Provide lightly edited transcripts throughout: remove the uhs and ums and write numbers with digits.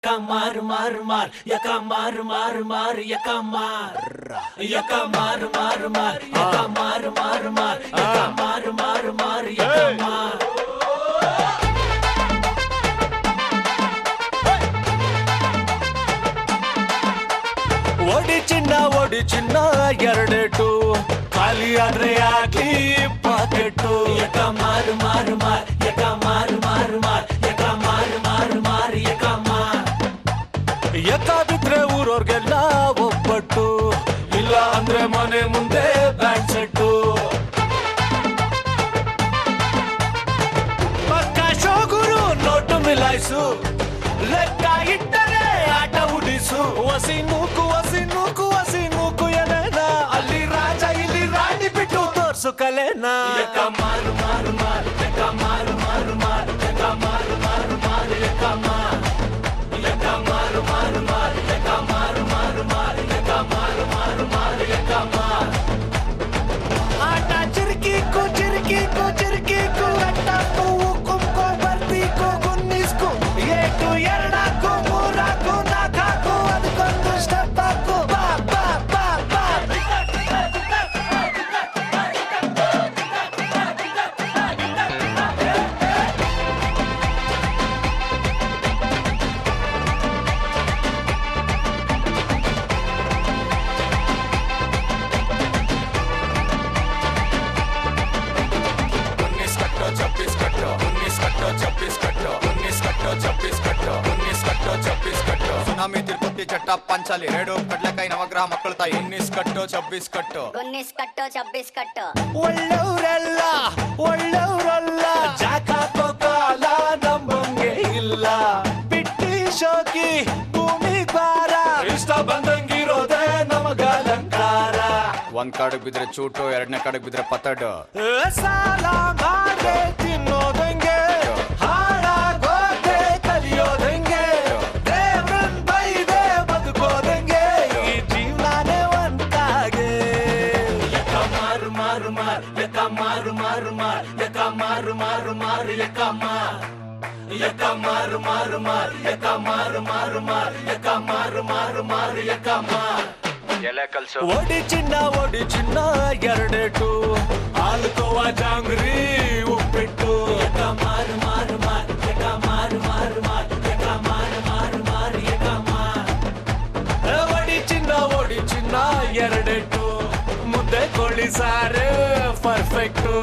Yakamar mar mar, yakamar mar mar, yakamar, yakamar mar mar, yakamar mar mar, yakamar mar mar, yakamar. ಒಡಿ ಚಿನ್ನ ಎರಡೆಟು ಖಾಲಿ ಆದ್ರೆ ಆಗ್ಲಿ pocket ಯಾಕಮಾರು ಮಾರು ಮಾರ್ ಯಾಕಮಾರು ಮಾರು ಮಾರ್ ಯಾಕಮಾರು ಮಾರು ಮಾರ್ ಯಾಕಮಾರ್ ಯಾಕ ಬಿದ್ರೆ ಊರವ್ರಿಗೆಲ್ಲ ಒಬ್ಬಟ್ಟು ಇಲ್ಲ ಅಂದ್ರೆ ಮನೆ ಮುಂದೆ ಬ್ಯಾಂಡ್ ಸೆಟ್ಟು ಪಕ್ಕ ಶೋಗುರು ನೋಟು ಮಿಲಾಯಿಸು ಲೆಕ್ಕ ಇಟ್ಟರೆ ಆಟ ಉಡಿಸು ವಸಿ ನೂಕು ಎಲೆನ ಅಲ್ಲಿ ರಾಜ ಇಲ್ಲಿ ರಾಣಿ ಬಿಟ್ಟು ತೋರ್ಸು ಕಲೆನಾ ಯಾಕ ಮಾರು ಮಾರು ಮಾರು ಯಾಕ ಮಾರು ಮಾರು ಮಾರು ಯಾಕ ಮಾರು ಮಾರು ಮಾರು ಯಾಕ ಮಾರು ಯಾಕ ಮಾರು ಮಾರು ಮಾರು ಯಾಕ ಮಾರು ಮಾರು ಮಾರು ಯಾಕ ಮಾರು ಮಾರು ಮಾರು ಯಾಕ ಮಾರು ಆಟ ಚಿರ್ಕಿಕ್ಕು ಅಟ್ಟಕ್ಕೂ ಕುಂಕೋ ಬರ್ತಿಕ್ಕು ಗುನ್ನಿಸ್ಕು ಏಟು ಎರಡಕ್ಕೂ ಮೂರಕ್ಕೂ ನಾಲ್ಕು ಅದಕ್ಕೊಂದು ಸ್ಟೆಪ್ ಹಾಕು ಬಾ ಬಾ ಬಾ ಬಾ ಸುನಾಮಿ ತಿರುಪತಿ ಚಟ್ಟ ಪಂಚಾಲಿ ರೇಡು ಕಡ್ಲೆಕಾಯಿ ನವಗ್ರಹ ಮಕ್ಕಳು ತಾಯಿ 19 ಕಟ್ಟು 26 ಕಟ್ಟು 19 ಕಟ್ಟು 26 ಕಟ್ಟು ಒಳ್ಳೆಯವರಲ್ಲ ಜಾಕಾಕೋ ಕಾಲ ನಮ್ಮಂಗೆ ಇಲ್ಲ ಬಿಟ್ಟಿ ಶೋಕಿ ಭೂಮಿ ಬಾರ ಇಷ್ಟ ಬಂದಂಗಿರೋದೇ ನಮಗ ಅಲಂಕಾರ ಒಂದ್ ಕಾಡಿಗೆ ಬಿದ್ರೆ ಚೂಟು ಎರಡನೇ ಕಾಡಿಗೆ ಬಿದ್ರೆ ಪತ್ತಡು ಸಾಲ ಮಾರೆ ತಿನ್ನೋದಂಗೆ ಹಾಳಾಗೋದೆ ಕಲಿಯೋದಂಗೆ ದೇವ್ರನ್ ಬೈದೆ ಬದುಕೋದಂಗೆ ಈ ಜೀವನಾನೇ ಒಂದಾಗೆ ಯಾಕ ಮಾರು ಮಾರು ಮಾರ್ ಯಾಕ ಮಾರು ಮಾರು ಮಾರ್ ಯಾಕ ಮಾರು ಮಾರು ಮಾರು ಯಾಕ ಮಾರ್ ಯಾಕ ಮಾರು ಮಾರು ಮಾರ್ ಯಾಕ ಮಾರು ಮಾರು ಮಾರ್ ಯಾಕ ಮಾರು ಮಾರು ಮಾರು ಯಾಕ ಮಾರ್ ಎಲೆ ಕಲ್ಸು ಒಡಿ ಚಿನ್ನ ಎರಡೆಟು ಹಾಲುಕೋವ ಜಾಂಗ್ರಿ ಉಪ್ಪಿಟ್ಟು ಯಾಕ ಮಾರು ಮಾರು ಮಾರ್ ಯಾಕ ಮಾರು ಮಾರು ಮಾರ್ ಯಾಕ ಮಾರು ಮಾರು ಮಾರು ಯಾಕ ಮಾರ್ ಒಡಿ ಚಿನ್ನ ಎರಡೆಟು ಮುದ್ದೆ ಕೋಳಿ ಸಾರು ಪರ್ಫೆಕ್ಟು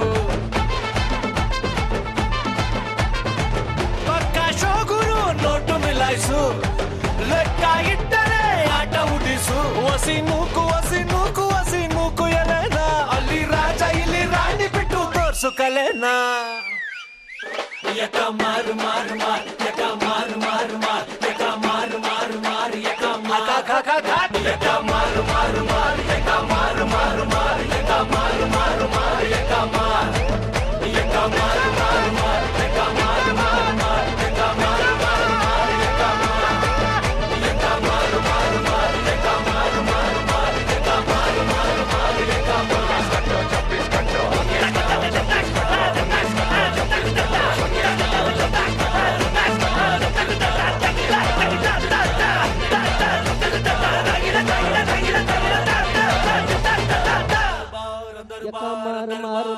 ಪಕ್ಕ ಶೋಗುರು ನೋಟು ಮಿಲಾಯಿಸು ಲೆಕ್ಕ ಇಟ್ಟರೆ ಆಟ ಉಡಿಸು ವಸಿ ನೂಕು ಎಲೆನ ಅಲ್ಲಿ ರಾಜ ಇಲ್ಲಿ ರಾಣಿ ಬಿಟ್ಟು ತೋರ್ಸು ಕಲೆನಾ ಯಾಕ ಮಾರು ಮಾರು ಮಾರು ಯಾಕ ಮಾರು ಮಾರು ಮಾರು ಯಾಕ ಮಾರು ಮಾರು ಮಾರು ಯಾಕ ಮಾರು ಯಾಕ ಮಾರು ಮಾರು ಮಾರು ಯಾಕ ಮಾರು ಮಾರು ಮಾರು ಯಾಕ ಮಾರು ಮಾರು ಮಾರು ಯಾಕ ಮಾರು ಯಾಕ ಮಾರು ಮಾರು ಮಾರು ಯಾಕ ಮಾರು ಮಾರು ಮಾರು ಯಾಕ ಮಾರು ಮಾರು ಮಾರು ಯಾಕ ಮಾರು ಯಾಕ ಮಾರು ಮಾರು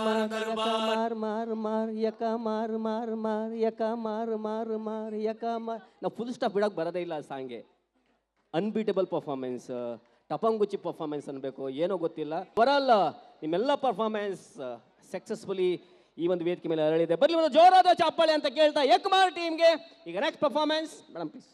ಮಾರು ಯಾಕ ಮಾರು ಮಾರು ಮಾರು ಯಾಕ ಮಾರು ಮಾರು ಮಾರು ಯಾಕ ಮಾರು ನಾವು ಫುಲ್ ಸ್ಟಾಪ್ ಬಿಡೋಕೆ ಬರೋದೇ ಇಲ್ಲ ಸಾಂಗ್ಗೆ ಅನ್ಬೀಟಬಲ್ ಪರ್ಫಾರ್ಮೆನ್ಸ್ ಟಪಂಗುಚ್ಚಿ ಪರ್ಫಾರ್ಮೆನ್ಸ್ ಅನ್ಬೇಕು ಏನೋ ಗೊತ್ತಿಲ್ಲ ಬರಲ್ಲ ನಿಮ್ಮೆಲ್ಲ ಪರ್ಫಾರ್ಮೆನ್ಸ್ ಸಕ್ಸಸ್ಫುಲಿ ಈ ಒಂದು ವೇದಿಕೆ ಮೇಲೆ ಅರಳಿದೆ. ಬರಲಿ ಒಂದು ಜೋರಾದ ಚಪ್ಪಾಳೆ ಅಂತ ಕೇಳ್ತಾ ಯಕಮಾರ್ ಟೀಮ್ಗೆ ಈಗ ನೆಕ್ಸ್ಟ್ ಪರ್ಫಾರ್ಮೆನ್ಸ್ ಮೇಡಮ್ ಪ್ಲೀಸ್.